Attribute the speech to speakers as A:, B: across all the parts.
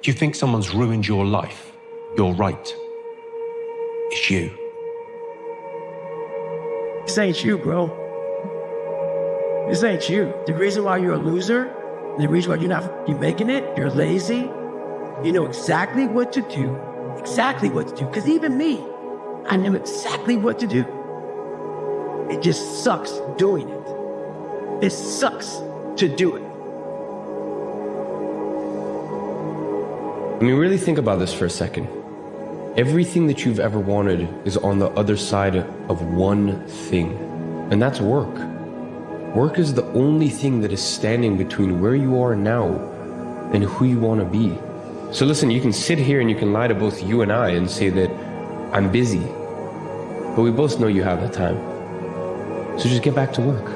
A: If you think someone's ruined your life, you're right. It's you.
B: This ain't you, bro. This ain't you. The reason why you're a loser, the reason why you're making it, you're lazy, you know exactly what to do. Exactly what to do. Because even me, I know exactly what to do. It just sucks doing it. It sucks to do it.
C: When you really think about this for a second, everything that you've ever wanted is on the other side of one thing, and that's work. Work is the only thing that is standing between where you are now and who you want to be. So listen, you can sit here and you can lie to both you and I and say that I'm busy, but we both know you have the time. So just get back to work.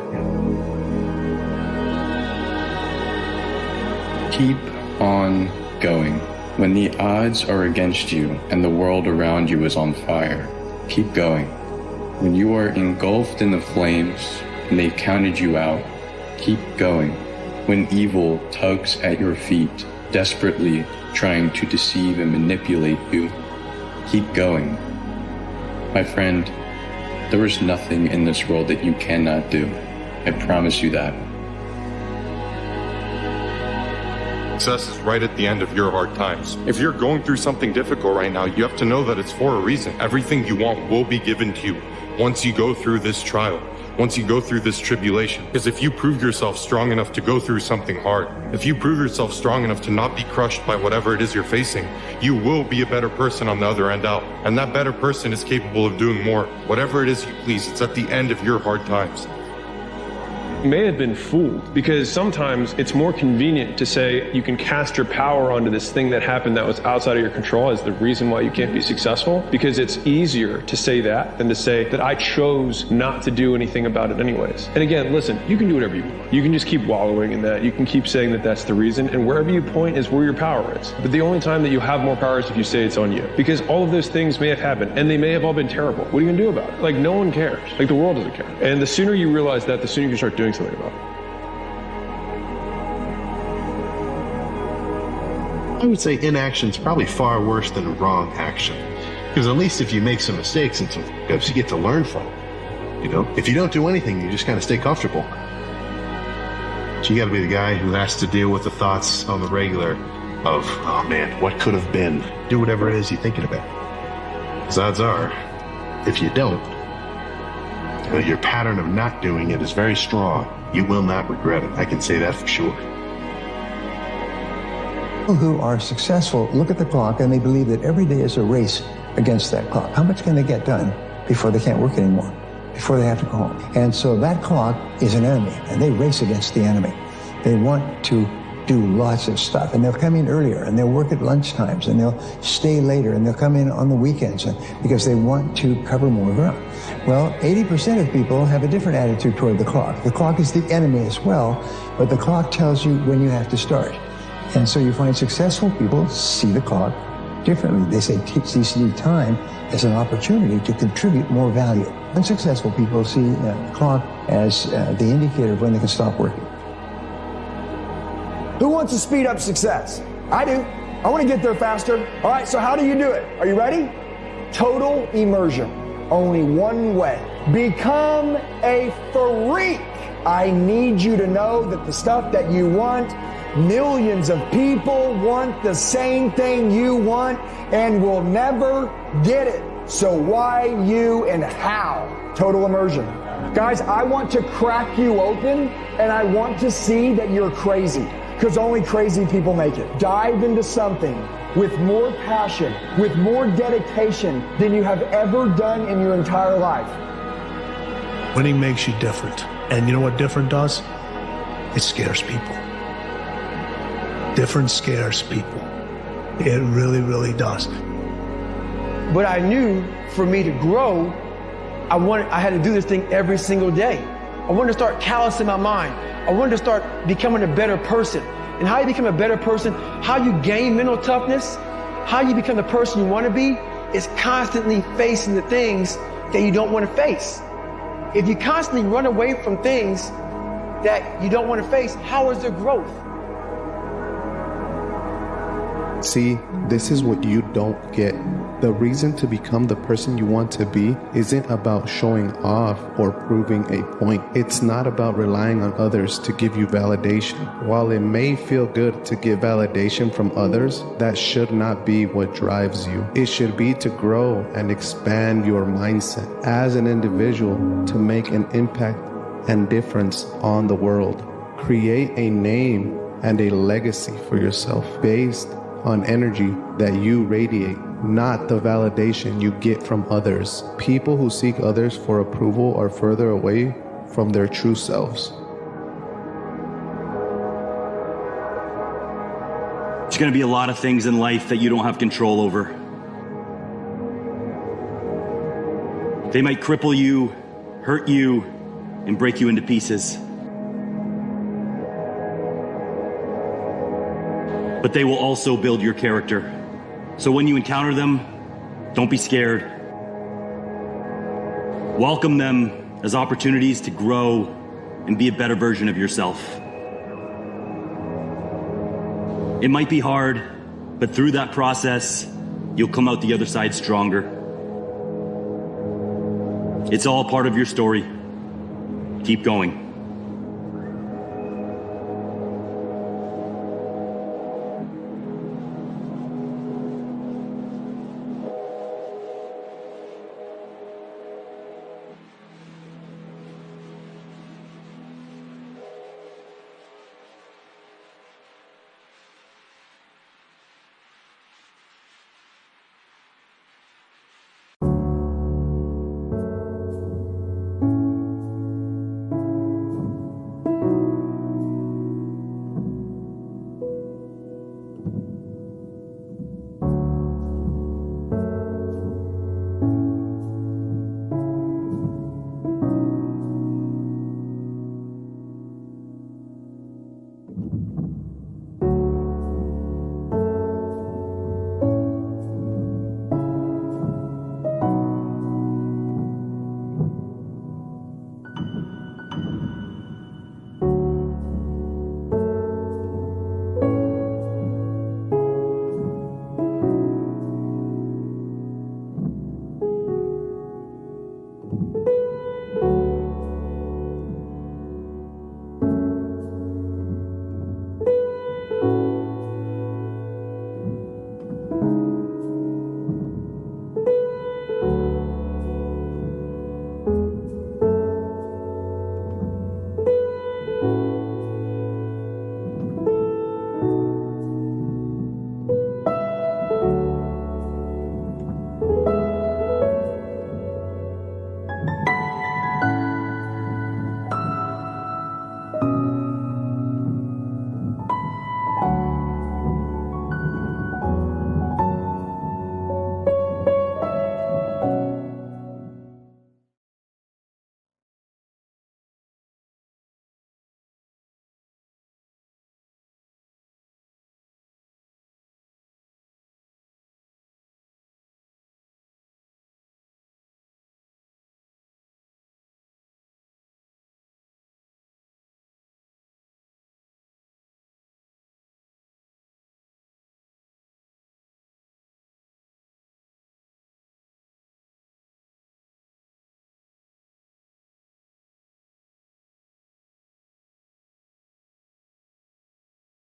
D: Keep on going. When the odds are against you and the world around you is on fire, keep going. When you are engulfed in the flames and they've counted you out, keep going. When evil tugs at your feet, desperately trying to deceive and manipulate you, keep going. My friend, there is nothing in this world that you cannot do. I promise you that.
E: Success is right at the end of your hard times. If you're going through something difficult right now, you have to know that it's for a reason. Everything you want will be given to you once you go through this trial, once you go through this tribulation. Because if you prove yourself strong enough to go through something hard, if you prove yourself strong enough to not be crushed by whatever it is you're facing, you will be a better person on the other end out. And that better person is capable of doing more. Whatever it is you please, it's at the end of your hard times.
F: You may have been fooled because sometimes it's more convenient to say you can cast your power onto this thing that happened that was outside of your control as the reason why you can't be successful, because it's easier to say that than to say that I chose not to do anything about it anyways. And again, listen, you can do whatever you want. You can just keep wallowing in that. You can keep saying that that's the reason, and wherever you point is where your power is. But the only time that you have more power is if you say it's on you, because all of those things may have happened and they may have all been terrible. What are you gonna do about it? Like, no one cares. Like, the world doesn't care. And the sooner you realize that, the sooner you can start doing something about it.
G: I would say inaction is probably far worse than wrong action. Because at least if you make some mistakes and some hiccups, you get to learn from them. You know, if you don't do anything, you just kind of stay comfortable. So you got to be the guy who has to deal with the thoughts on the regular of, oh man, what could have been? Do whatever it is you're thinking about. Because odds are, if you don't, your pattern of not doing it is very strong. You will not regret it. I can say that for sure.
H: People who are successful look at the clock and they believe that every day is a race against that clock. How much can they get done before they can't work anymore, before they have to go home? And so that clock is an enemy, and they race against the enemy. They want to do lots of stuff, and they'll come in earlier, and they'll work at lunchtimes, and they'll stay later, and they'll come in on the weekends because they want to cover more ground. Well, 80% of people have a different attitude toward the clock. The clock is the enemy as well, but the clock tells you when you have to start. And so you find successful people see the clock differently. They see time as an opportunity to contribute more value. Unsuccessful people see the clock as the indicator of when they can stop working.
I: Who wants to speed up success? I do. I want to get there faster. All right, so how do you do it? Are you ready? Total immersion. Only one way. Become a freak. I need you to know that the stuff that you want, millions of people want the same thing you want and will never get it. So why, you, and how? Total immersion. Guys, I want to crack you open, and I want to see that you're crazy, because only crazy people make it. Dive into something with more passion, with more dedication than you have ever done in your entire life.
J: Winning makes you different. And you know what different does? It scares people. Different scares people. It really, really does.
B: But I knew for me to grow, I had to do this thing every single day. I wanted to start callousing my mind. I wanted to start becoming a better person. And how you become a better person, how you gain mental toughness, how you become the person you want to be, is constantly facing the things that you don't want to face. If you constantly run away from things that you don't want to face, how is there growth?
K: See, this is what you don't get. The reason to become the person you want to be isn't about showing off or proving a point. It's not about relying on others to give you validation. While it may feel good to get validation from others, that should not be what drives you. It should be to grow and expand your mindset as an individual to make an impact and difference on the world. Create a name and a legacy for yourself based on energy that you radiate, not the validation you get from others. People who seek others for approval are further away from their true selves.
L: There's going to be a lot of things in life that you don't have control over. They might cripple you, hurt you, and break you into pieces. But they will also build your character. So when you encounter them, don't be scared. Welcome them as opportunities to grow and be a better version of yourself. It might be hard, but through that process, you'll come out the other side stronger. It's all part of your story. Keep going.